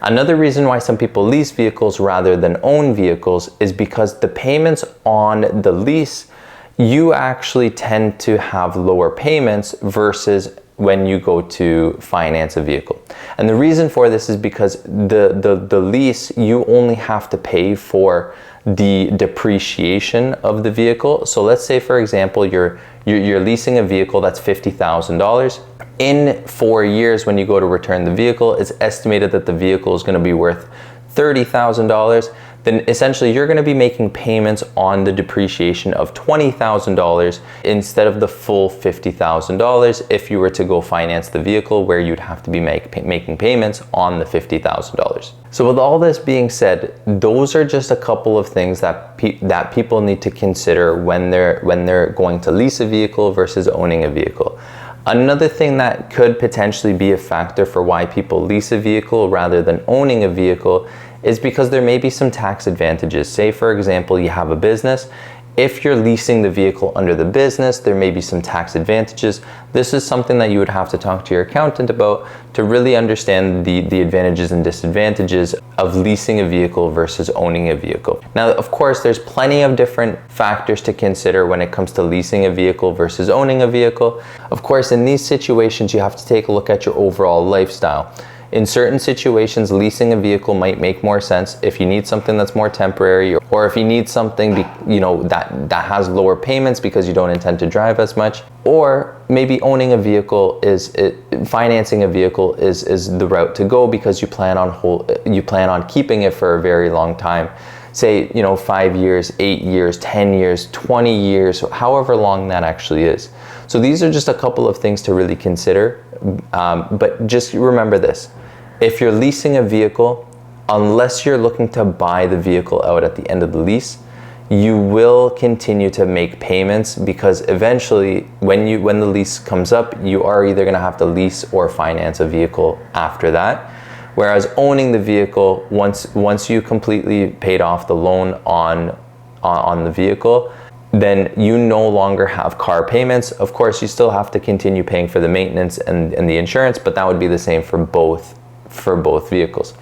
Another reason why some people lease vehicles rather than own vehicles is because the payments on the lease, you actually tend to have lower payments versus when you go to finance a vehicle. And the reason for this is because the lease, you only have to pay for the depreciation of the vehicle. So let's say, for example, you're leasing a vehicle that's $50,000. In 4 years, when you go to return the vehicle, it's estimated that the vehicle is going to be worth $30,000. Then essentially you're going to be making payments on the depreciation of $20,000 instead of the full $50,000 if you were to go finance the vehicle, where you'd have to be making payments on the $50,000. So with all this being said, those are just a couple of things that people need to consider when they're going to lease a vehicle versus owning a vehicle. Another thing that could potentially be a factor for why people lease a vehicle rather than owning a vehicle is because there may be some tax advantages. Say, for example, you have a business. If you're leasing the vehicle under the business, there may be some tax advantages. This is something that you would have to talk to your accountant about to really understand the advantages and disadvantages of leasing a vehicle versus owning a vehicle. Now, of course, there's plenty of different factors to consider when it comes to leasing a vehicle versus owning a vehicle. Of course, in these situations, you have to take a look at your overall lifestyle. In certain situations, leasing a vehicle might make more sense if you need something that's more temporary, or if you need something that has lower payments because you don't intend to drive as much. Or maybe owning a vehicle financing a vehicle is the route to go because you plan on keeping it for a very long time. Say, 5 years, 8 years, 10 years, 20 years, however long that actually is. So these are just a couple of things to really consider. But just remember this: if you're leasing a vehicle, unless you're looking to buy the vehicle out at the end of the lease, you will continue to make payments, because eventually when the lease comes up, you are either going to have to lease or finance a vehicle after that. Whereas owning the vehicle, once you completely paid off the loan on the vehicle, then you no longer have car payments. Of course, you still have to continue paying for the maintenance and the insurance, but that would be the same for both vehicles.